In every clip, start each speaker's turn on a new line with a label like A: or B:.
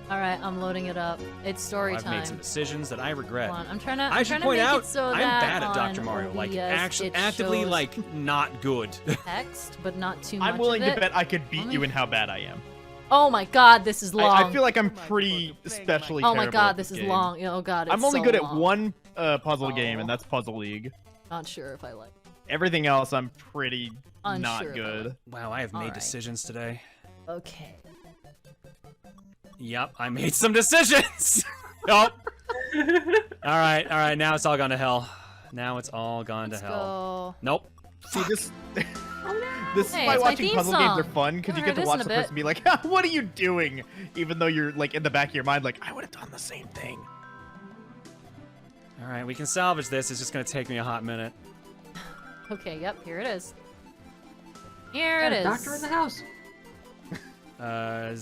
A: All right, I'm loading it up. It's story
B: I've
A: time.
B: made some decisions that I regret.
A: Hold on, I'm trying to.
B: I should point
A: make
B: out,
A: it so
B: I'm
A: that
B: bad at Dr.
A: on
B: Mario. Like,
A: OBS
B: actually,
A: it
B: actively,
A: shows
B: like, not good.
A: text, but not too much.
C: I'm willing
A: of
C: to
A: it.
C: bet I could beat you in how bad I am.
A: Oh my god, this is long.
C: I feel like I'm pretty especially
A: Oh
C: terrible
A: my god,
C: at
A: this is
C: game.
A: long. Oh god, it's
C: I'm only
A: so
C: good
A: long.
C: at one puzzle game, and that's Puzzle League.
A: Not sure if I like.
C: Everything else, I'm pretty
A: Unsure
C: not
A: if I
C: good.
A: like.
B: Wow, I have made
A: Alright.
B: decisions today.
A: Okay.
B: Yep, I made some decisions. Nope. All right, now it's all gone to hell. Now it's all gone to
A: Let's
B: hell.
A: go.
B: Nope.
C: See, this is
A: Hey,
C: why
A: it's my
C: watching
A: theme
C: puzzle games are
A: song.
C: fun, because you
A: Haven't
C: get to
A: heard
C: watch
A: this
C: the
A: in a
C: person be like, what are you doing? Even though you're, like, in the back of your mind, like, I would have done the same thing.
B: All right, we can salvage this. It's just gonna take me a hot minute.
A: Okay, yep, here it is. Here it
D: Got a
A: is.
D: doctor in the house.
B: I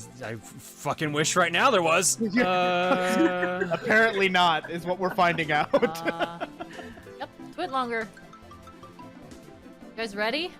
B: fucking wish right now there was.
C: Apparently not, is what we're finding out.
A: Yep, do it longer. You guys ready?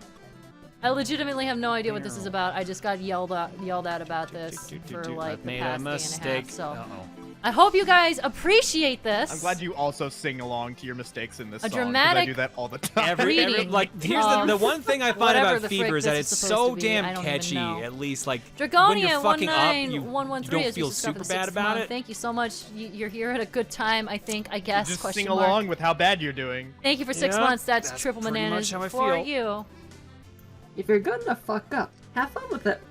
A: I legitimately have no idea what this is about. I just got yelled at about this for like
B: I've
A: the
B: made
A: past
B: a mistake.
A: day and a half. So
B: Uh-oh.
A: I hope you guys appreciate this.
C: I'm glad you also sing along to your mistakes in this
A: A
C: song, 'cause I
A: dramatic
C: do that all the time.
A: reading
B: like, here's the one thing I find
A: whatever
B: about
A: the
B: Fever
A: frick
B: is that
A: this
B: it's
A: is supposed
B: so
A: to be. I
B: damn
A: don't even
B: catchy.
A: know.
B: At least, like, when
A: Dragonia
B: you're fucking up, you
A: 19113
B: don't
A: as
B: feel
A: you subscribe
B: super
A: for the
B: bad
A: 6th
B: about
A: month.
B: it.
A: Thank you so much. You're here at a good time, I think. I guess.
C: Just
A: question
C: sing
A: mark.
C: along with how bad you're doing.
A: Thank you for 6
B: Yeah,
A: months. That's triple
B: pretty
A: bananas
B: much how I
A: for
B: feel.
A: you.
D: If you're good enough, fuck up. Have fun with it.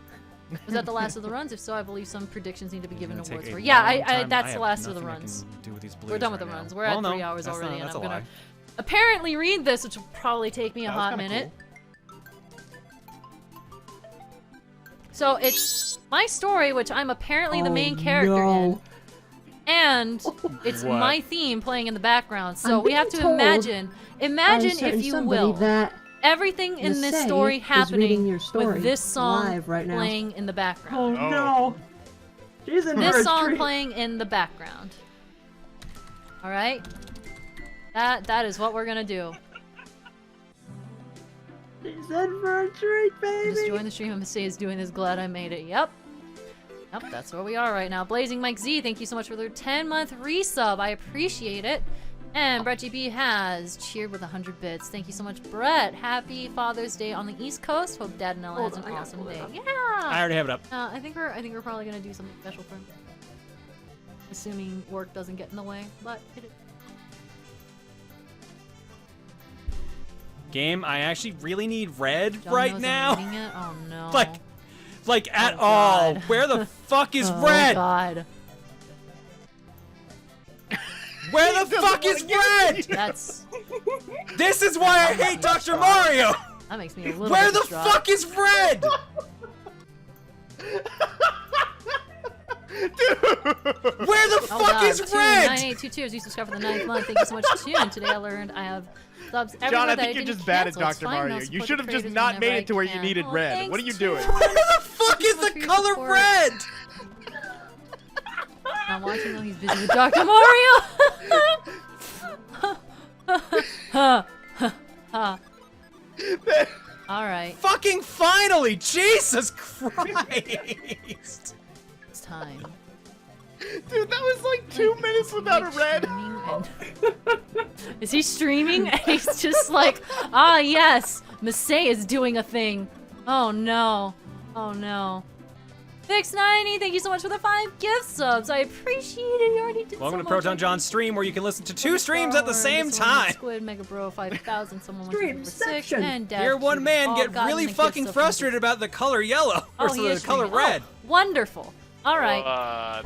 A: Was that the last of the runs? If so, I believe some predictions need to be given
B: It's gonna
A: awards
B: take
A: for.
B: a
A: Yeah,
B: long time.
A: that's
B: I
A: the
B: have
A: last of the
B: nothing I
A: runs.
B: can do with these
A: We're
B: blues
A: done with the
B: right now.
A: runs. We're
B: Well,
A: at
B: no,
A: 3 hours
B: that's
A: already,
B: not-
A: and
B: that's
A: I'm
B: a
A: gonna
B: lie.
A: apparently read this, which will probably take me a
C: That was
A: hot
C: kinda
A: minute.
C: cool.
A: So it's my story, which I'm apparently the main
D: Oh,
A: character
D: no.
A: in, and it's
B: What?
A: my theme playing in the background. So
D: I'm
A: we have
D: being
A: to
D: told
A: imagine,
D: By a
A: if
D: certain
A: you
D: somebody
A: will,
D: that
A: everything in this
D: Masay
A: story
D: is reading
A: happening
D: your story
A: with this song
D: live right now.
A: playing in the background.
D: Oh
C: Oh.
D: no. She's in for
A: This
D: a
A: song
D: treat.
A: playing in the background. All right, that is what we're gonna do.
D: She's in for a treat,
A: Just
D: baby.
A: join the stream. Masay is doing this. Glad I made it. Yep. Yep, that's where we are right now. Blazing Mike Z, thank you so much for their 10-month resub. I appreciate it. And Brett GB has cheered with 100 bits. Thank you so much, Brett. Happy Father's Day on the East Coast. Hope Dad and Ella
D: Hold
A: has an
D: on, I gotta
A: awesome
D: pull it
A: day.
D: up.
B: I
A: Yeah.
B: already have it up.
A: I think we're probably gonna do something special for him. Assuming work doesn't get in the way, but it is.
B: Game, I actually really need red
A: John
B: right
A: knows I'm
B: now.
A: reading it? Oh no.
B: Like at
A: Oh,
B: all.
A: God.
B: Where the fuck is
A: Oh
B: red?
A: God.
B: Where the fuck is red?
A: That's
B: This is why I hate Dr. Mario.
A: that makes me a little
B: Where
A: bit
B: the
A: distraught.
B: fuck is red? Where the
A: Oh
B: fuck
A: God,
B: is
A: Toon,
B: red?
A: 982 cheers. You subscribed for the 9th month. Thank you so much, Toon. Today I learned I have subs everywhere
C: John, I
A: that
C: think you're
A: didn't
C: just bad at
A: cancel. It's
C: Dr.
A: fine,
C: Mario.
A: I'll
C: You
A: support
C: should
A: the
C: have just
A: creators
C: not
A: whenever
C: made
A: I
C: it to where you
A: can.
C: needed
A: Oh,
C: red.
A: thanks,
C: What are you
A: Toon.
C: doing?
B: Where the fuck is
A: so much
B: the
A: for your
B: color
A: support.
B: red?
A: I'm watching though. He's busy with Dr. Mario. All right,
B: Fucking finally! Jesus Christ!
A: it's time.
C: Dude, that was like 2 minutes without a red.
A: Is he streaming? And he's just like, ah, yes, Masay is doing a thing. Oh no. Oh no. Fix90, thank you so much for the 5 gift subs. I appreciate it. You already did
B: Welcome
A: so
B: to
A: much.
B: ProtonJon's stream where you can listen to 2 streams at the same time.
A: Squid, Mega Bro, 5,000, someone
D: Stream
A: wants to 6,
D: section.
A: and Dad
B: Hear one
A: Shoot
B: man
A: all
B: get
A: gotten
B: really
A: the gift
B: fucking
A: sub from
B: frustrated about the color yellow
A: Oh,
B: versus
A: he
B: the
A: is
B: color
A: streaming.
B: red.
A: Oh, wonderful. All right.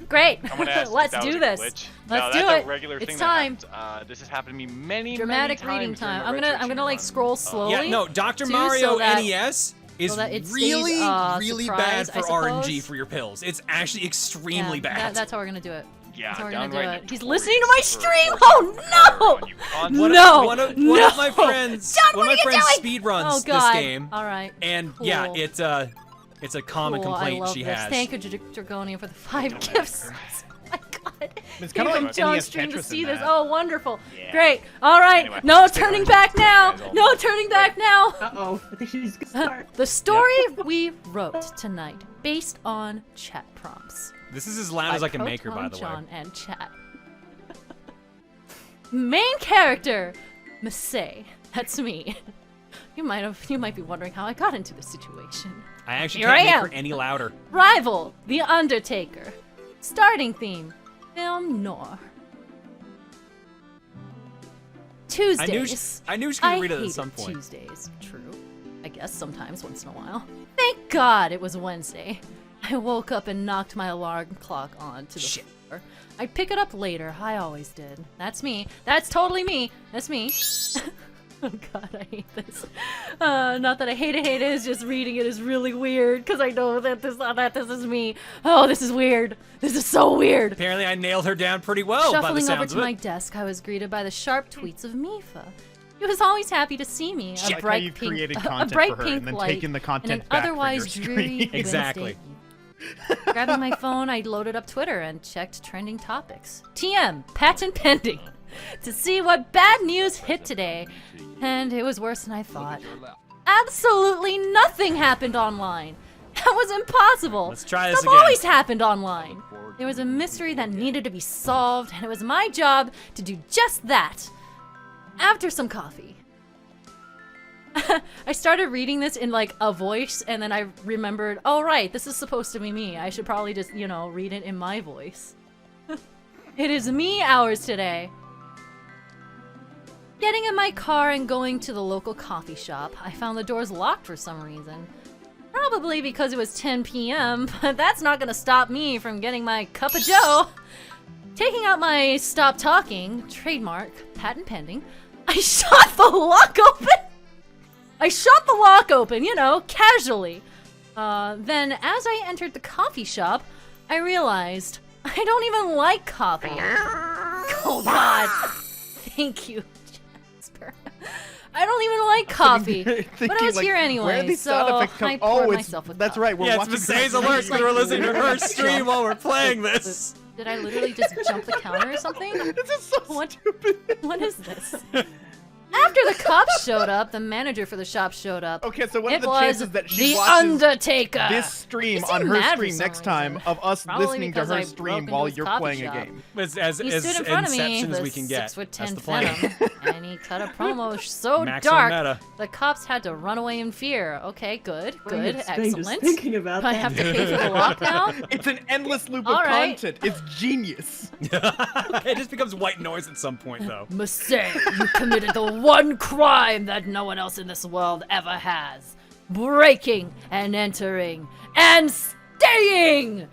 A: Great.
E: I'm gonna ask
A: Let's
E: if that
A: do
E: was a
A: this.
E: glitch.
A: Let's
E: no,
A: do
E: that's
A: it.
E: A regular
A: It's
E: thing
A: time.
E: That happens. This has happened to me many,
A: Dramatic
E: many
A: reading
E: times during
A: time.
E: the
A: I'm
E: Red
A: gonna
E: Searching
A: like
E: run.
A: scroll slowly.
B: Yeah, no, Dr.
A: too,
B: Mario
A: so that-
B: NES is
A: that it stays,
B: really, really
A: surprise,
B: bad
A: I
B: for RNG
A: suppose.
B: for your pills. It's actually extremely
A: Yeah,
B: bad.
A: that's how we're gonna do it.
E: Yeah,
A: That's how we're gonna do
E: downright
A: it. He's
E: notorious
A: listening to my
E: for
A: stream.
E: forcing
A: Oh
E: color
A: no!
E: on you constantly.
B: One of
A: No!
B: my friends,
A: John,
B: one
A: what
B: of my
A: are you
B: friends
A: doing?
B: speedruns
A: Oh
B: this
A: God.
B: game,
A: All right.
B: and
A: Cool.
B: yeah, it's a common
A: Cool, I
B: complaint
A: love
B: she
A: this.
B: has.
A: Thank you, Dragonia, for the 5 gifts. Oh my God.
C: It's kind of
A: Came
C: like
A: from John's
C: NES
A: stream to
C: Tetris
A: see
C: in
A: this.
C: that.
A: Oh, wonderful.
E: Yeah.
A: Great. All right.
E: Anyway,
A: No
E: stay
A: turning
E: around.
A: back now.
E: You guys all
A: No turning back now.
D: Uh-oh. I think she's gonna start.
A: The story we wrote tonight based on chat prompts.
B: This is as loud as I can make her, by the way.
A: ProtonJon and chat. Main character, Masae. That's me. You might be wondering how I got into this situation.
B: I actually
A: Here
B: can't
A: I
B: make
A: am.
B: her any louder.
A: Rival, The Undertaker. Starting theme, film noir. Tuesdays.
B: I knew she could read it at
A: hated
B: some point.
A: Tuesdays. True. I guess sometimes once in a while. Thank God it was Wednesday. I woke up and knocked my alarm clock onto the floor. I'd pick it up later. I always did. That's me. That's totally me. That's me. Oh God, I hate this. Not that I hate it. It's just reading it is really weird because I know that this is me. Oh, this is weird. This is so weird.
B: Apparently, I nailed her down pretty well by the
A: Shuffling over
B: sounds
A: to
B: of
A: my
B: it.
A: desk, I was greeted by the sharp tweets of Mifa. He was always happy to see me.
C: I like how you've created content for her and then taken the content
A: and
C: back
A: an
C: for your
A: otherwise dreary
C: stream.
B: Exactly.
A: Wednesday eve. Grabbing my phone, I loaded up Twitter and checked trending topics. TM, patent pending. To see what bad news hit today. And it was worse than I thought. Absolutely nothing happened online. That was impossible.
B: Let's try this
A: Stuff
B: again.
A: always happened online. There was a mystery that needed to be solved, and it was my job to do just that. After some coffee. I started reading this in like a voice, and then I remembered, oh right, this is supposed to be me. I should probably just, read it in my voice. It is me hours today. Getting in my car and going to the local coffee shop, I found the doors locked for some reason. Probably because it was 10 p.m., but that's not gonna stop me from getting my cup of joe. Taking out my stop talking, trademark, patent pending, I shot the lock open! Casually. Then as I entered the coffee shop, I realized I don't even like coffee. Oh God. Thank you, Jasper. I don't even like coffee. But I was here anyway,
C: where are these
A: so
C: sound effects come?
A: I poured
C: Oh,
A: myself a
C: that's
A: cup.
C: right. We're
B: Yeah, it's
C: watching
B: Masae's
C: Crash
B: alerts because we're listening to her
A: Like-
B: stream while we're playing this.
A: Did I literally just jump the counter or something?
C: This is so
A: What?
C: stupid.
A: What is this? After the cops showed up, the manager for the shop showed up.
C: Okay, so what
A: It
C: are the
A: was
C: chances that she
A: the
C: watches
A: Undertaker.
C: this stream
A: You
C: on
A: seem
C: her
A: mad for
C: stream
A: some
C: next time
A: reason.
C: of us
A: Probably
C: listening to
A: because
C: her
A: I broke
C: stream
A: into
C: while
A: his
C: you're
A: coffee
C: playing
A: shop.
C: a game?
B: As
A: He stood in front of me,
B: inception as
A: the
B: we can get.
A: 6'10"
B: That's the plan.
A: Venom, and he cut a promo so
B: Max
A: dark
B: on meta.
A: the cops had to run away in fear. Okay, good,
D: Bring it, Spain, just
A: excellent.
D: thinking about
A: I
D: that.
A: have to pay for the lockdown.
C: It's an endless loop of
A: All right.
C: content. It's genius.
B: It just becomes white noise at some point, though.
A: Masae, you committed the one crime that no one else in this world ever has. Breaking and entering and staying!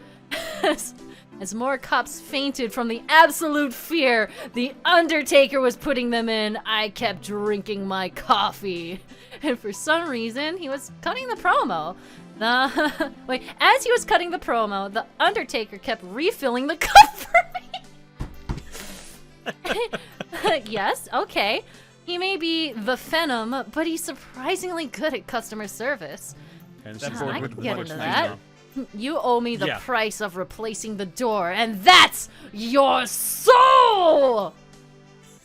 A: As more cops fainted from the absolute fear the Undertaker was putting them in, I kept drinking my coffee. And for some reason, he was cutting the promo. As he was cutting the promo, the Undertaker kept refilling the cup for me. Yes, okay. He may be the Phenom, but he's surprisingly good at customer service.
B: And
C: That's
B: she's
C: bored
A: I
C: with
A: can
C: the
A: get
C: voice
A: into
C: thing
A: that.
C: now.
A: You owe me the
B: Yeah.
A: price of replacing the door, and that's your soul!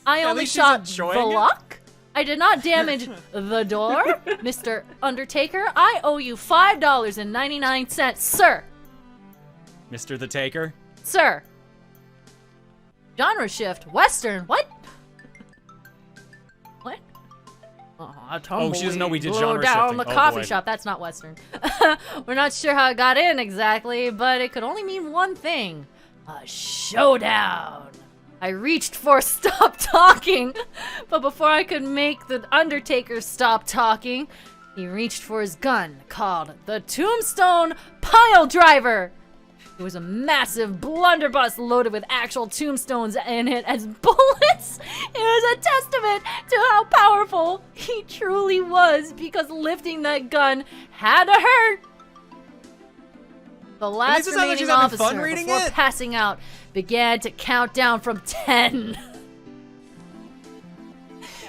A: I
B: At
A: only
B: least she's
A: shot the
B: enjoying it.
A: lock. I did not damage the door. Mr. Undertaker, I owe you $5.99, sir.
B: Mr. the Taker.
A: Sir. Genre shift, Western, what? What?
B: Oh, she doesn't know we did
A: blew
B: genre
A: down
B: shifting.
A: the
B: Oh,
A: coffee
B: boy.
A: shop. That's not Western. We're not sure how it got in exactly, but it could only mean one thing. A showdown. I reached for stop talking, but before I could make the Undertaker stop talking, he reached for his gun called the Tombstone Pile Driver. It was a massive blunderbuss loaded with actual tombstones in it as bullets. It was a testament to how powerful he truly was because lifting that gun had to hurt. The last
B: it sounds like
A: remaining
B: she's having fun
A: officer,
B: reading
A: before
B: it.
A: passing out, began to count down from 10.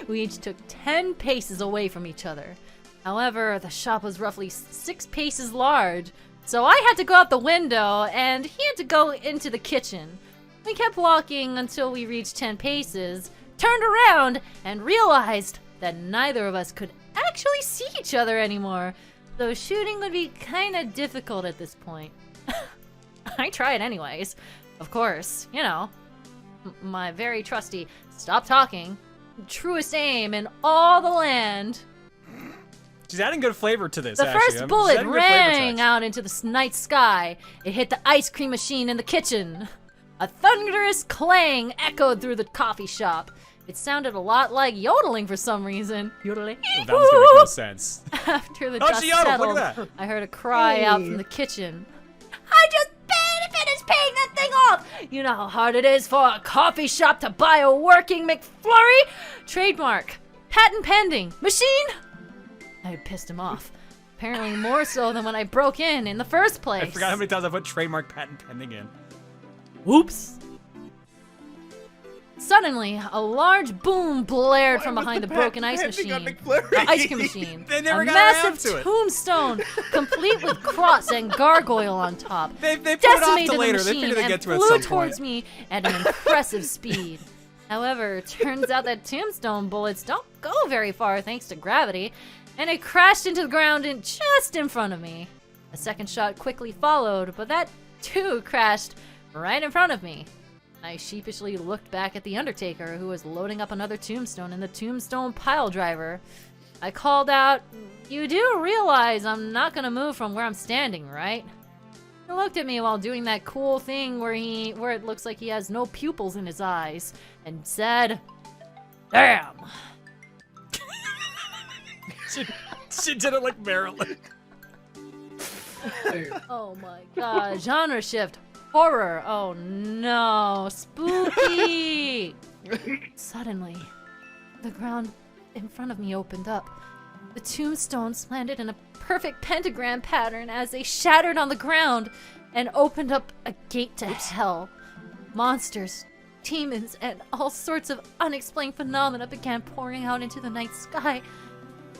A: We each took 10 paces away from each other. However, the shop was roughly 6 paces large, so I had to go out the window, and he had to go into the kitchen. We kept walking until we reached 10 paces, turned around, and realized that neither of us could actually see each other anymore. So shooting would be kind of difficult at this point. I try it anyways. Of course, you know. My very trusty stop talking, truest aim in all the land.
B: She's adding good flavor to this,
A: The
B: actually.
A: first
B: She's
A: bullet
B: adding good flavor
A: rang
B: text.
A: out into the night sky. It hit the ice cream machine in the kitchen. A thunderous clang echoed through the coffee shop. It sounded a lot like yodeling for some reason. Yodeling.
B: That was gonna make no sense.
A: After the
B: Oh,
A: dust
B: she yodeled,
A: settled,
B: look at that.
A: I heard a cry out from the kitchen. I just finished paying that thing off! You know how hard it is for a coffee shop to buy a working McFlurry? Trademark. Patent pending. Machine? I had pissed him off. Apparently more so than when I broke in the first place.
B: I forgot how many times I put trademark patent pending in.
A: Whoops. Suddenly, a large boom blared from
C: Why was
A: behind the
C: the
A: broken
C: patent
A: ice
C: pending on
A: machine.
C: McFlurry?
A: Ice cream machine.
B: They never
A: a
B: got around
A: massive
B: to it.
A: tombstone, complete with cross and gargoyle on top.
B: They put it off
A: Decimated
B: to later.
A: the
B: They
A: machine
B: figured they'd
A: and
B: get to it at
A: flew
B: some
A: towards
B: point.
A: me at an impressive speed. However, it turns out that tombstone bullets don't go very far thanks to gravity, and it crashed into the ground just in front of me. A second shot quickly followed, but that too crashed right in front of me. I sheepishly looked back at the Undertaker, who was loading up another tombstone in the tombstone pile driver. I called out, "You do realize I'm not gonna move from where I'm standing, right?" He looked at me while doing that cool thing where it looks like he has no pupils in his eyes, and said, "Damn."
B: She did it like Marilyn.
A: Oh my god, genre shift. Horror. Oh no. Spooky. Suddenly, the ground in front of me opened up. The tombstones landed in a perfect pentagram pattern as they shattered on the ground and opened up a gate to hell. Monsters, demons, and all sorts of unexplained phenomena began pouring out into the night sky.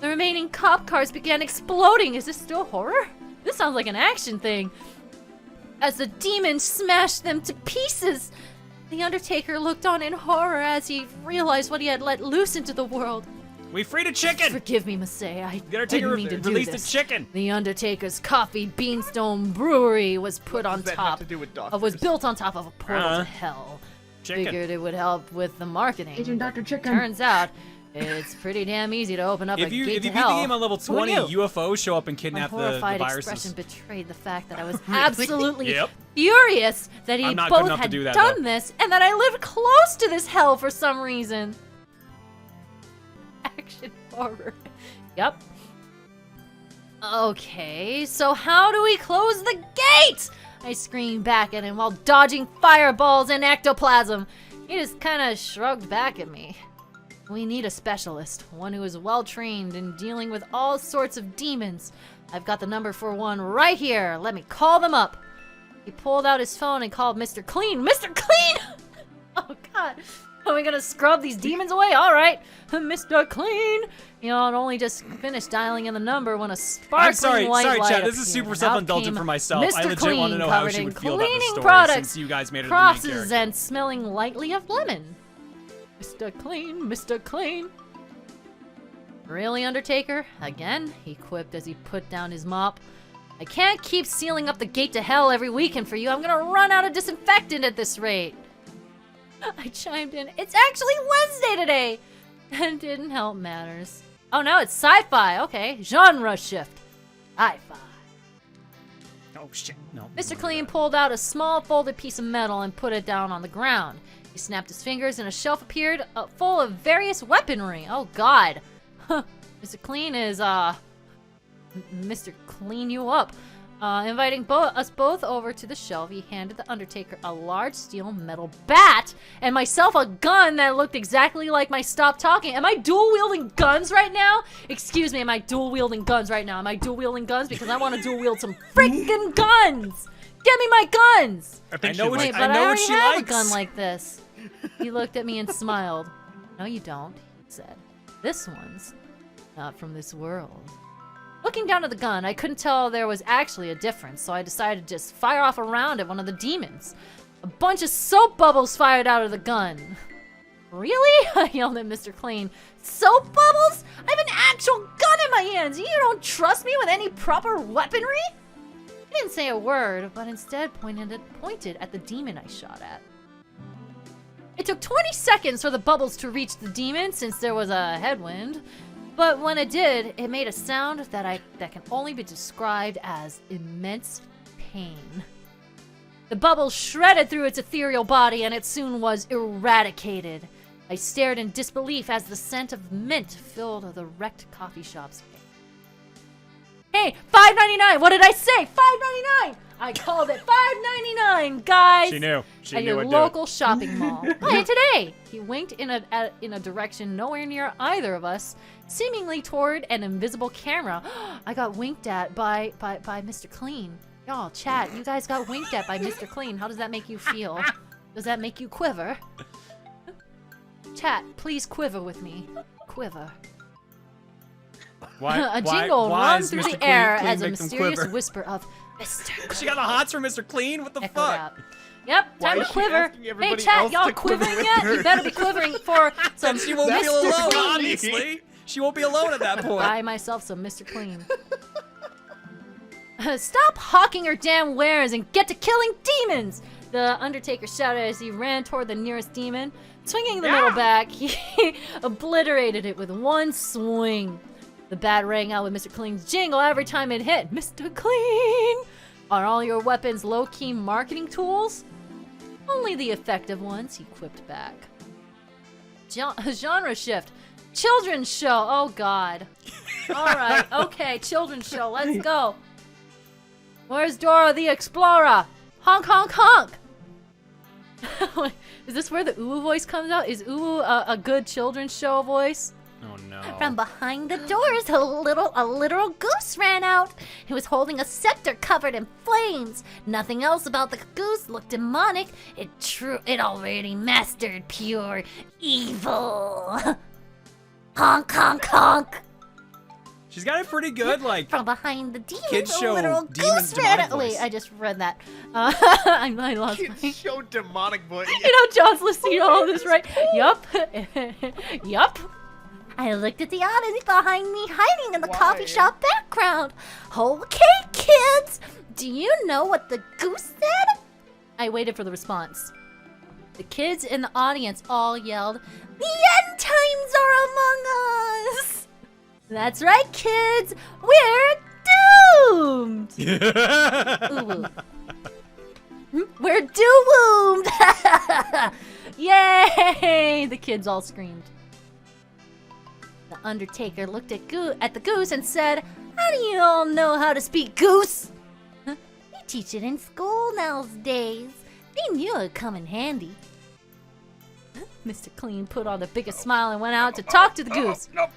A: The remaining cop cars began exploding. Is this still horror? This sounds like an action thing. As the demons smashed them to pieces, the Undertaker looked on in horror as he realized what he had let loose into the world.
B: We freed a chicken.
A: Forgive me, Masae. I
B: The Undertaker
A: didn't mean to do
B: released a
A: this.
B: chicken.
A: The Undertaker's Coffee Beanstone Brewery was put on
C: does that have
A: top.
C: to do with
A: Was
C: doctors?
A: built on top of a portal
B: Uh-huh.
A: to hell.
B: Chicken.
A: Figured it would help with the marketing.
D: Agent Dr. Chicken.
A: Turns out, it's pretty damn easy to open up a
B: If you
A: gate
B: beat
A: to
B: the
A: hell.
B: game on level
A: Who
B: 20,
A: knew?
B: UFOs show up and
A: My
B: kidnap the
A: horrified
B: viruses.
A: expression betrayed the fact that I was absolutely
B: Yep.
A: furious that he
B: I'm not good
A: both
B: enough to
A: had
B: do that,
A: done
B: though.
A: this and that I lived close to this hell for some reason. Action horror. Yep. Okay, so how do we close the gate? I screamed back at him while dodging fireballs and ectoplasm. He just kind of shrugged back at me. We need a specialist, one who is well trained in dealing with all sorts of demons. I've got the number for one right here. Let me call them up. He pulled out his phone and called Mr. Clean. Mr. Clean! Oh god. Are we gonna scrub these demons away? Alright. Mr. Clean! You know, I'd only just finished dialing in the number when a sparkling
B: I'm sorry,
A: white light
B: chat. This is
A: appeared,
B: super
A: and
B: self-indulgent
A: out
B: for
A: came
B: myself. I
A: Mr.
B: legit
A: Clean,
B: want to know how
A: covered
B: she
A: in
B: would feel about the
A: cleaning
B: story
A: products,
B: since you guys made her the main
A: crosses,
B: character.
A: and smelling lightly of lemon. Mr. Clean, Mr. Clean. Really, Undertaker? Again? He quipped as he put down his mop. I can't keep sealing up the gate to hell every weekend for you. I'm gonna run out of disinfectant at this rate. I chimed in. It's actually Wednesday today! And didn't help matters. Oh no, it's sci-fi. Okay, genre shift. Sci-fi.
B: Oh shit, no.
A: Mr. Clean pulled out a small folded piece of metal and put it down on the ground. He snapped his fingers and a shelf appeared full of various weaponry. Oh god. Mr. Clean is, Mr. Clean you up. Inviting us both over to the shelf, he handed the Undertaker a large steel metal bat and myself a gun that looked exactly like my stop talking. Am I dual wielding guns right now? Excuse me, am I dual wielding guns right now? Am I dual wielding guns? Because I want to dual wield some freaking guns! Get me my guns!
C: I think
B: I know
C: she
B: what
A: Wait,
C: likes
B: I
A: but I
B: know what
A: already
B: she
A: have
B: likes.
A: a gun like this. He looked at me and smiled. No, you don't, he said. This one's not from this world. Looking down at the gun, I couldn't tell there was actually a difference, so I decided to just fire off a round at one of the demons. A bunch of soap bubbles fired out of the gun. Really? I yelled at Mr. Clean. Soap bubbles? I have an actual gun in my hands. You don't trust me with any proper weaponry? I didn't say a word, but instead pointed at the demon I shot at. It took 20 seconds for the bubbles to reach the demon since there was a headwind, but when it did, it made a sound that can only be described as immense pain. The bubbles shredded through its ethereal body and it soon was eradicated. I stared in disbelief as the scent of mint filled the wrecked coffee shop's air. Hey, $5.99! What did I say? $5.99! I called it $5.99, guys!
B: She knew. She
A: at
B: knew
A: your
B: what
A: local shopping mall. Buy it today! He winked in a direction nowhere near either of us, seemingly toward an invisible camera. I got winked at by Mr. Clean. Y'all, chat, you guys got winked at by Mr. Clean. How does that make you feel? Does that make you quiver? Chat, please quiver with me. Quiver. A jingle runs through the air as a mysterious whisper of Mr. Clean.
B: She got the hots from Mr. Clean? What the
A: echoed
B: fuck?
A: out. Yep,
C: Why
A: time to
C: is she
A: quiver.
C: asking
A: Hey
C: everybody
A: chat,
C: else
A: y'all
C: to quiver
A: quivering
C: with
A: yet?
C: her?
A: You better be quivering for some
B: She won't
A: Mr.
B: be alone,
A: Clean.
B: obviously. She won't be alone at that point.
A: Buy myself some Mr. Clean. Stop hawking your damn wares and get to killing demons! The Undertaker shouted as he ran toward the nearest demon. Swinging the middle back, he obliterated it with one swing. The bat rang out with Mr. Clean's jingle every time it hit. Mr. Clean! Are all your weapons low-key marketing tools? Only the effective ones, he quipped back. Genre shift. Children's show. Oh, God. All right. Okay, children's show. Let's go. Where's Dora the Explorer? Honk, honk, honk. Is this where the Uwu voice comes out? Is Uwu a good children's show voice?
B: Oh no.
F: From behind the doors, a literal goose ran out. He was holding a scepter covered in flames. Nothing else about the goose looked demonic. It already mastered pure evil. Honk, honk, honk.
B: She's got it pretty good, like,
F: From behind the demons,
B: kids
F: a
B: show
F: literal
B: demons
F: goose ran
B: demonic
F: out.
B: voice.
A: Wait, I just read that. I lost my...
C: Kids show demonic voice.
A: You know, John's listening to all this, right? Yup. Yup.
F: I looked at the audience behind me, hiding in the
C: Why?
F: coffee shop background. Okay, kids, do you know what the goose said?
A: I waited for the response. The kids in the audience all yelled,
F: The end times are among us.
A: "That's right, kids! We're doomed!" Ooh. We're doomed! Yay! The kids all screamed. The Undertaker looked at the goose and said, "How do you all know how to speak goose?"
F: They teach it in school nowadays. They knew it'd come in handy.
A: Mr. Clean put on the biggest smile and went out to talk to the goose.
C: Nope.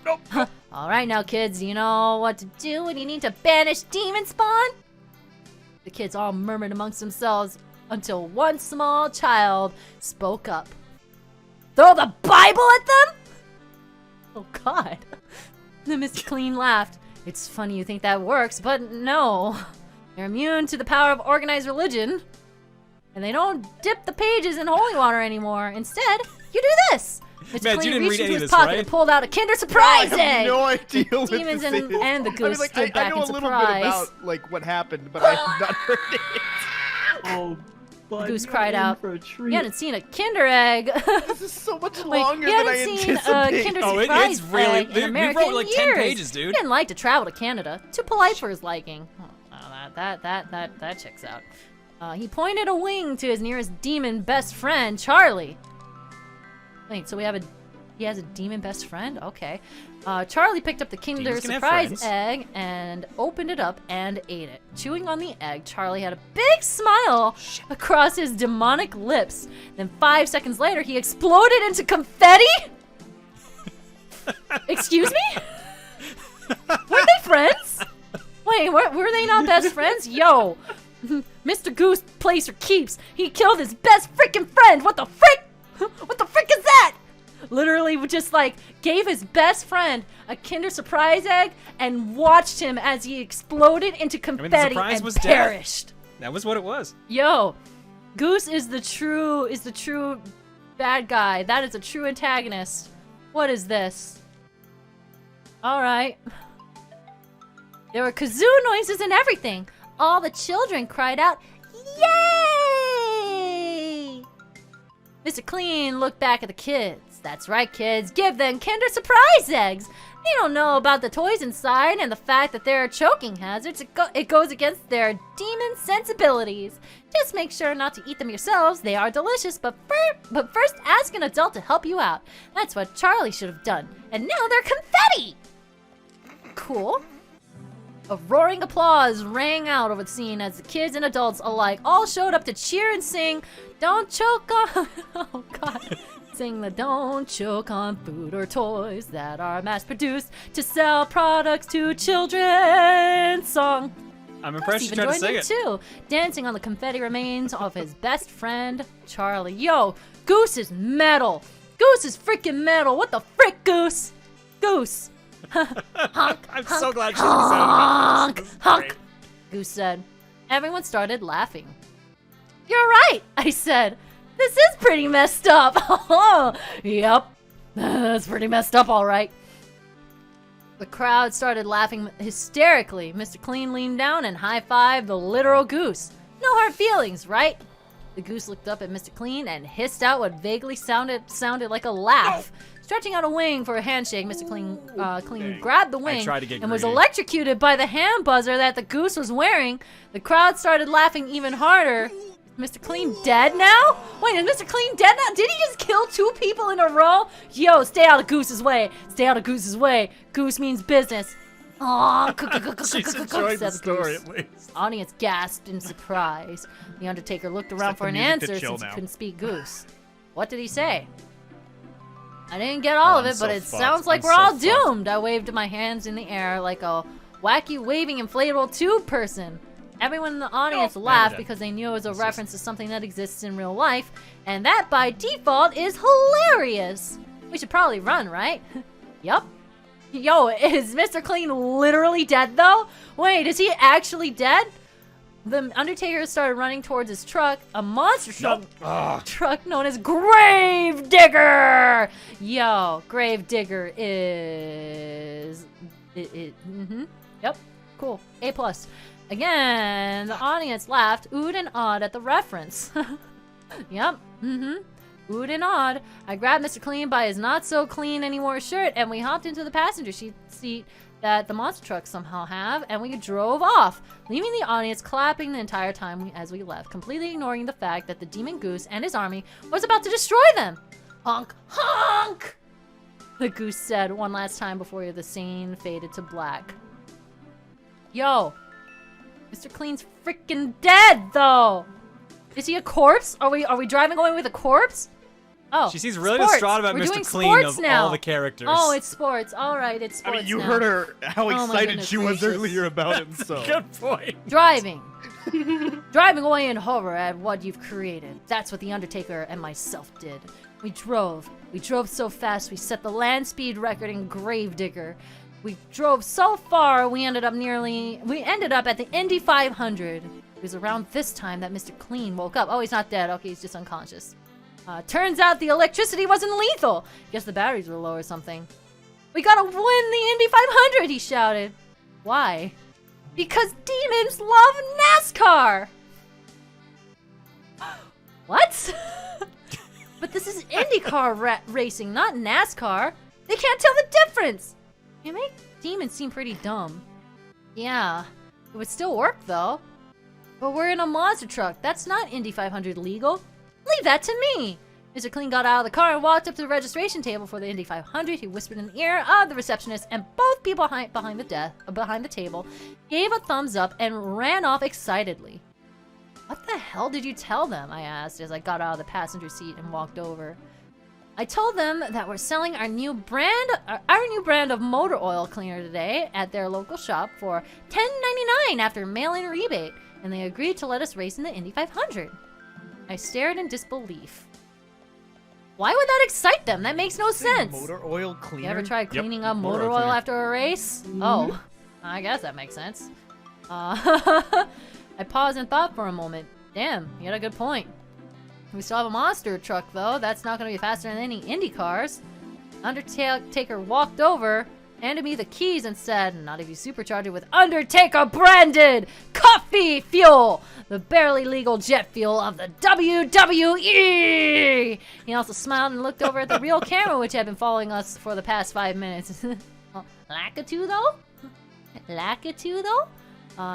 A: All right now, kids, you know what to do when you need to banish demon spawn? The kids all murmured amongst themselves until one small child spoke up. Throw the Bible at them? Oh, God. Then Mr. Clean laughed. It's funny you think that works, but no. They're immune to the power of organized religion. And they don't dip the pages in holy water anymore. Instead, you do this. Mr.
B: Man, you
A: Clean
B: didn't
A: reached
B: read any
A: into
B: of
A: his
B: this,
A: pocket
B: right?
A: and pulled out a Kinder Surprise
C: I
A: egg.
C: have no idea what
A: Demons
C: this
A: and-
C: is.
A: and the goose stood
C: I
A: back
C: know
A: in
C: a little
A: surprise.
C: bit about like what happened, but I have not heard it.
D: Oh, bud,
A: Goose
D: you're
A: cried
D: in
A: out.
D: For a treat.
A: You hadn't seen a Kinder egg.
C: This is so much
A: Wait,
C: longer
A: you
C: than I
A: hadn't seen a
C: anticipated.
A: Kinder
B: Oh,
A: Surprise
B: it's really-
A: egg in
B: we
A: America
B: wrote,
A: in
B: like, 10
A: years.
B: pages, dude.
A: He didn't like to travel to Canada. Too polite for his liking. Oh, that checks out. He pointed a wing to his nearest demon best friend, Charlie. Wait, so he has a demon best friend? Okay. Charlie picked up the Kinder
B: Demons can have
A: Surprise
B: friends.
A: egg and opened it up and ate it. Chewing on the egg, Charlie had a big smile across his demonic lips. Then 5 seconds later, he exploded into confetti? Excuse me? Weren't they friends? Wait, were they not best friends? Yo, Mr. Goose plays for keeps. He killed his best freaking friend. What the frick? What the frick is that? Literally just like gave his best friend a Kinder Surprise egg and watched him as he exploded into confetti
B: surprise
A: and
B: was death.
A: perished.
B: That was what it was.
A: Yo, Goose is the true bad guy. That is a true antagonist. What is this? Alright. There were kazoo noises and everything. All the children cried out, "Yay!" Mr. Clean looked back at the kids. That's right, kids. Give them Kinder Surprise eggs. They don't know about the toys inside and the fact that there are choking hazards. It goes against their demon sensibilities. Just make sure not to eat them yourselves. They are delicious, but first ask an adult to help you out. That's what Charlie should have done. And now they're confetti! Cool. A roaring applause rang out over the scene as the kids and adults alike all showed up to cheer and sing, "Don't choke on..." Oh, God. Sing the "Don't choke on food or toys that are mass-produced to sell products to children" song.
B: I'm impressed you
A: Even
B: tried to
A: joined
B: sing
A: in
B: it.
A: too, dancing on the confetti remains of his best friend, Charlie. Yo, Goose is metal. Goose is freaking metal. What the frick, Goose? Goose. Honk,
B: I'm
A: honk,
B: so glad she
A: honk,
B: was
A: honk, Goose said. Everyone started laughing. "You're right," I said. "This is pretty messed up." Yep, that's pretty messed up, all right. The crowd started laughing hysterically. Mr. Clean leaned down and high-fived the literal Goose. No hard feelings, right? The Goose looked up at Mr. Clean and hissed out what vaguely sounded like a laugh. Stretching out a wing for a handshake, Mr. Clean grabbed the wing
B: tried to get
A: and was
B: greedy.
A: electrocuted by the hand buzzer that the Goose was wearing. The crowd started laughing even harder. Mr. Clean dead now? Wait, is Mr. Clean dead now? Did he just kill 2 people in a row? Yo, stay out of Goose's way. Stay out of Goose's way. Goose means business. Aw,
B: She's enjoying the
A: said
B: story
A: Goose.
B: at least.
A: Audience gasped in surprise. The Undertaker looked around
C: like
A: for
C: the
A: an
C: music to
A: answer
C: chill
A: since he
C: now.
A: couldn't speak Goose. What did he say? I didn't get all of
B: I'm
A: it, but
B: so
A: it
B: fucked.
A: sounds like
B: I'm
A: we're
B: so
A: all
B: fucked.
A: doomed. I waved my hands in the air like a wacky waving inflatable tube person. Everyone in the audience laughed
B: Never did.
A: because they knew it was a reference to something that exists in real life, and that by default is hilarious. We should probably run, right? Yup. Yo, is Mr. Clean literally dead though? Wait, is he actually dead? The Undertaker started running towards his truck, a monster truck, truck known as Grave Digger. Yo, Grave Digger is Yep, cool. A+. Again, the audience laughed, oohed and awed at the reference. Yep, oohed and awed. I grabbed Mr. Clean by his not-so-clean-anymore shirt, and we hopped into the passenger seat that the monster trucks somehow have, and we drove off, leaving the audience clapping the entire time as we left, completely ignoring the fact that the Demon Goose and his army was about to destroy them. Honk, honk! The Goose said one last time before the scene faded to black. Yo, Mr. Clean's freaking dead, though. Is he a corpse? Are we driving away with a corpse? Oh,
B: She seems really
A: sports.
B: distraught about
A: We're
B: Mr.
A: doing
B: Clean
A: sports
B: of
A: now.
B: all the characters.
A: Oh, it's sports. All right, it's
C: I
A: sports
C: mean, you
A: now.
C: heard her how
A: Oh my
C: excited
A: goodness
C: she was
A: gracious.
C: earlier about it. So
B: Good point.
A: Driving. Driving away in horror at what you've created. That's what The Undertaker and myself did. We drove. We drove so fast we set the land speed record in Gravedigger. We drove so far we ended up at the Indy 500. It was around this time that Mr. Clean woke up. Oh, he's not dead. Okay, he's just unconscious. Turns out the electricity wasn't lethal. Guess the batteries were low or something. We gotta win the Indy 500, he shouted. Why? Because demons love NASCAR! What? But this is IndyCar racing, not NASCAR. They can't tell the difference. You make demons seem pretty dumb. Yeah, it would still work though. But we're in a monster truck. That's not Indy 500 legal. Leave that to me. Mr. Clean got out of the car and walked up to the registration table for the Indy 500. He whispered in the ear of the receptionist, and both people behind the table gave a thumbs up and ran off excitedly. What the hell did you tell them? I asked as I got out of the passenger seat and walked over. I told them that we're selling our new brand of motor oil cleaner today at their local shop for $10.99 after mail-in rebate, and they agreed to let us race in the Indy 500. I stared in disbelief. Why would that excite them? That makes no sense.
C: motor oil cleaner.
A: You ever tried cleaning up
B: Motor
A: motor
B: oil
A: oil
B: cleaner.
A: after a race? Oh, I guess that makes sense. I paused and thought for a moment. Damn, you had a good point. We still have a monster truck, though. That's not going to be faster than any Indy cars. Undertaker walked over, handed me the keys, and said, not if you supercharge it with Undertaker-branded coffee fuel, the barely legal jet fuel of the WWE. He also smiled and looked over at the real camera, which had been following us for the past 5 minutes. Lakitu, though? Lakitu, though?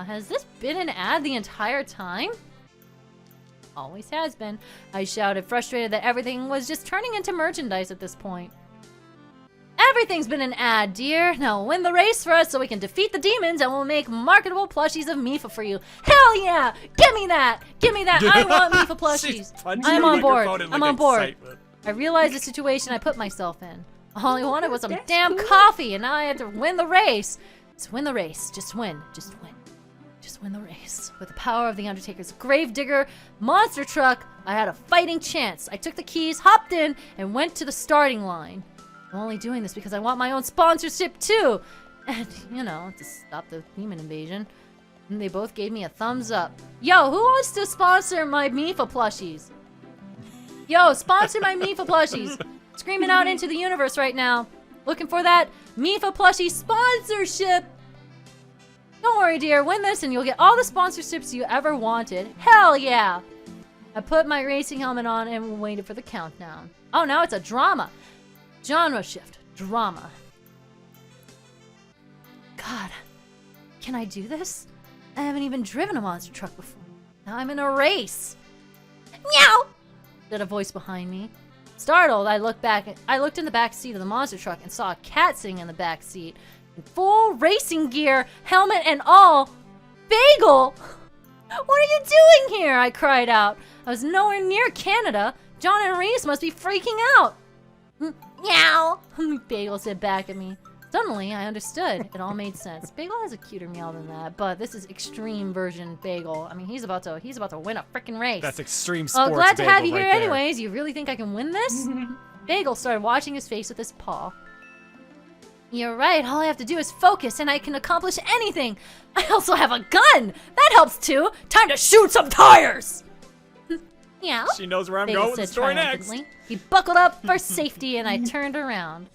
A: Has this been an ad the entire time? Always has been. I shouted, frustrated that everything was just turning into merchandise at this point. Everything's been an ad, dear. Now win the race for us so we can defeat the demons and we'll make marketable plushies of Mifa for you. Hell yeah! Give me that! Give me that! I want Mifa plushies! I'm on board. I'm on board. I realized the situation I put myself in. All I wanted was some damn coffee and now I had to win the race. Just win the race. Just win. Just win. Just win the race. With the power of the Undertaker's gravedigger monster truck, I had a fighting chance. I took the keys, hopped in, and went to the starting line. I'm only doing this because I want my own sponsorship too. And, you know, to stop the demon invasion. And they both gave me a thumbs up. Yo, who wants to sponsor my Mifa plushies? Yo, sponsor my Mifa plushies. Screaming out into the universe right now. Looking for that Mifa plushie sponsorship. Don't worry, dear. Win this and you'll get all the sponsorships you ever wanted. Hell yeah. I put my racing helmet on and waited for the countdown. Oh, now it's a drama. Genre shift. Drama. God. Can I do this? I haven't even driven a monster truck before. Now I'm in a race. Meow! Said a voice behind me. Startled, I looked in the back seat of the monster truck and saw a cat sitting in the back seat. In full racing gear, helmet and all. Bagel! What are you doing here? I cried out. I was nowhere near Canada. John and Reese must be freaking out. Meow! Bagel said back at me. Suddenly, I understood. It all made sense. Bagel has a cuter meow than that, but this is extreme version Bagel. I mean, he's about to win a freaking race.
B: That's extreme sports.
A: Oh, glad to have you
B: Bagel
A: here
B: right there.
A: anyways. You really think I can win this? Bagel started washing his face with his paw. You're right. All I have to do is focus, and I can accomplish anything. I also have a gun. That helps too. Time to shoot some tires. Yeah.
B: She knows where I'm
A: Bagel
B: going with the
A: said
B: story next.
A: triumphantly. He buckled up for safety, and I turned around.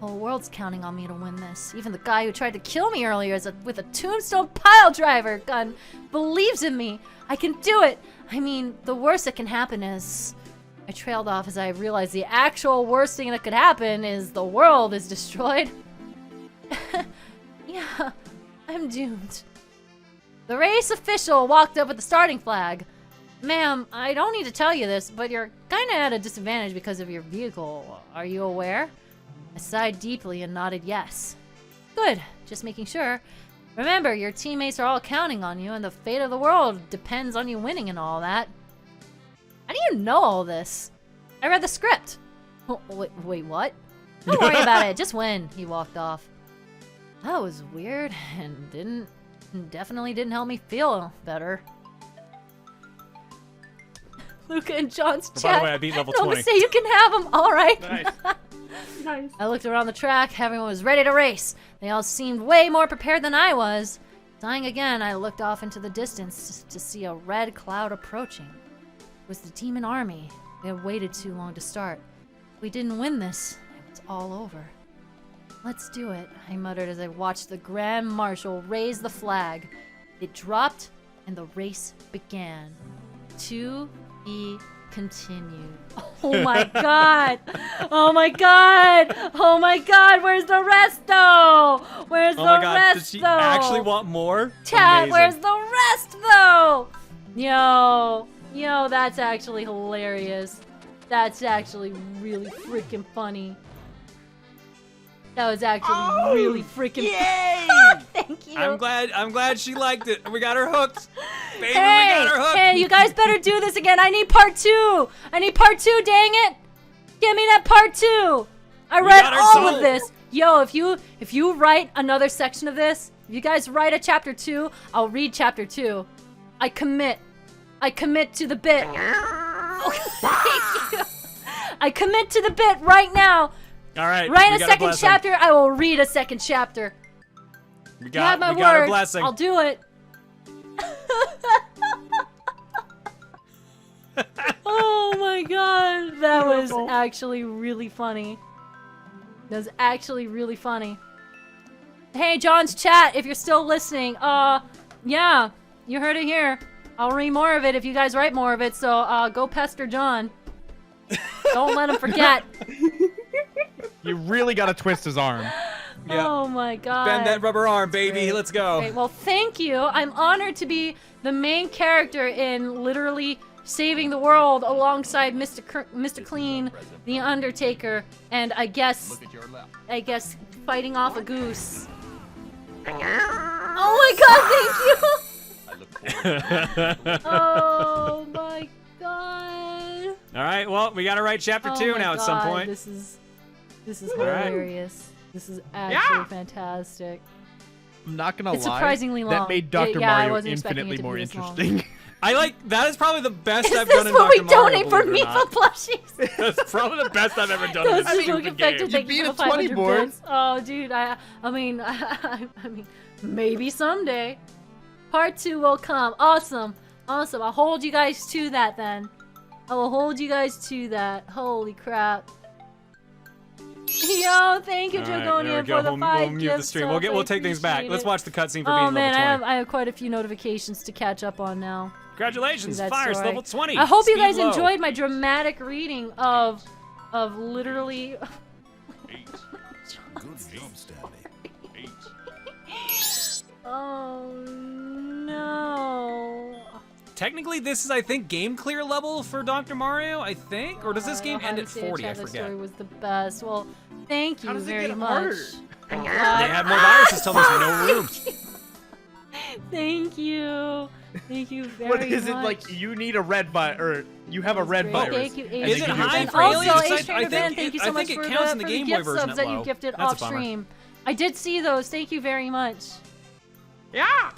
A: The whole world's counting on me to win this. Even the guy who tried to kill me earlier with a tombstone pile driver gun believes in me. I can do it. I mean, the worst that can happen is... I trailed off as I realized the actual worst thing that could happen is the world is destroyed. Yeah, I'm doomed. The race official walked up with the starting flag. Ma'am, I don't need to tell you this, but you're kinda at a disadvantage because of your vehicle. Are you aware? I sighed deeply and nodded yes. Good, just making sure. Remember, your teammates are all counting on you and the fate of the world depends on you winning and all that. How do you know all this? I read the script. Oh, wait, what? Don't worry about it, just win. He walked off. That was weird and definitely didn't help me feel better. Luca and John's chat.
B: By the way, I beat level
A: No
B: 20.
A: say you can have them. All right.
C: Nice.
D: Nice.
A: I looked around the track. Everyone was ready to race. They all seemed way more prepared than I was. Sighing again, I looked off into the distance to see a red cloud approaching. It was the demon army. They had waited too long to start. If we didn't win this, it was all over. Let's do it, I muttered as I watched the Grand Marshal raise the flag. It dropped, and the race began. To be continued. Oh my god! Oh my god! Oh my god! Where's the rest though? Where's
B: Oh
A: the
B: my god,
A: rest
B: does she
A: though?
B: actually want more?
A: Chat,
B: Amazing.
A: where's the rest though? Yo, that's actually hilarious. That's actually really freaking funny. That was actually really freaking
C: Yay!
A: Thank you.
B: I'm glad she liked it. We got her hooked. Baby, we
A: Hey,
B: got her hooked.
A: hey, you guys better do this again. I need part 2. I need part 2, dang it. Give me that part 2. I
B: We
A: read
B: got our
A: all
B: soul.
A: of this. Yo, if you write another section of this, if you guys write a chapter 2, I'll read chapter 2. I commit to the bit. Thank you. I commit to the bit right now.
B: All right.
A: Write
B: we
A: a
B: got
A: second
B: blessing.
A: chapter, I will read a second chapter.
B: We
A: You have
B: got,
A: my
B: we got our
A: word.
B: blessing.
A: I'll do it. Oh my That was actually really funny. That was actually really funny. Hey, John's chat, if you're still listening, yeah, you heard it here. I'll read more of it if you guys write more of it, so, go pester John. Don't let him forget.
C: You really gotta twist his arm.
B: Yeah.
A: Oh my god.
B: Bend that rubber arm, baby. Let's go.
A: Great. Well, thank you. I'm honored to be the main character in literally saving the world alongside Mr. Clean, the Undertaker, and I guess fighting off a goose. Oh my god, thank you! Oh my god.
B: All right, well, we got to write chapter 2
A: my
B: now at some
A: God,
B: point.
A: This is
B: All right.
A: hilarious. This is actually fantastic.
C: I'm not gonna
A: It's
C: lie.
A: surprisingly long.
C: That made Dr.
A: Yeah, I
C: Mario
A: wasn't expecting it
C: infinitely
A: to be
C: more
A: this long.
C: interesting.
B: I like, that is probably the best
A: Is
B: I've
A: this
B: done in
A: what we
B: Dr. Mario,
A: donate for
B: believe it or
A: Meeple
B: not.
A: plushies?
B: That's probably the best I've ever done in
A: Those
B: this
A: people
B: stupid
A: get affected.
B: game.
A: Thank
C: You
A: you
C: beat
A: for
C: a 20
A: 500
C: board.
A: bits. Oh, dude, I mean, I mean, maybe someday. Part 2 will come. Awesome. Awesome. I'll hold you guys to that then. I will hold you guys to that. Holy crap. Yo, thank you,
B: All right, there
A: Jogonian,
B: we go.
A: for the
B: We'll
A: 5
B: mute the
A: gifts.
B: stream. We'll take things back. Let's watch the cutscene for
A: Oh
B: being
A: man,
B: level 20.
A: I have quite a few notifications to catch up on now.
B: Congratulations,
A: That
B: Fire's
A: story.
B: level 20.
A: I hope you
B: Speed
A: guys
B: low.
A: enjoyed my dramatic reading of literally. Oh no.
B: Technically, this is, I think, game clear level for Dr. Mario, I think? Or does this game end at
A: Honestly,
B: 40? I
A: Chandler's
B: forget.
A: story was the best. Well, thank you
C: How does it
A: very
C: get
A: much.
C: harder?
B: They have more viruses till there's no room.
A: Thank you. Thank you very
C: What
A: much.
C: is it like? You need a red virus, or you have a red
A: Great.
C: virus.
A: Thank you,
C: and
A: Ace
C: they
B: Is it
C: give you a
B: high
A: and
C: blue
B: for
C: virus.
A: also,
B: aliens?
A: Ace Trainer Ben, thank you so much for the
B: Game Boy
A: gift
B: version
A: subs
B: at
A: that you
B: low.
A: gifted
B: That's
A: off
B: a bummer.
A: stream. I did see those. Thank you very much.
C: Yeah.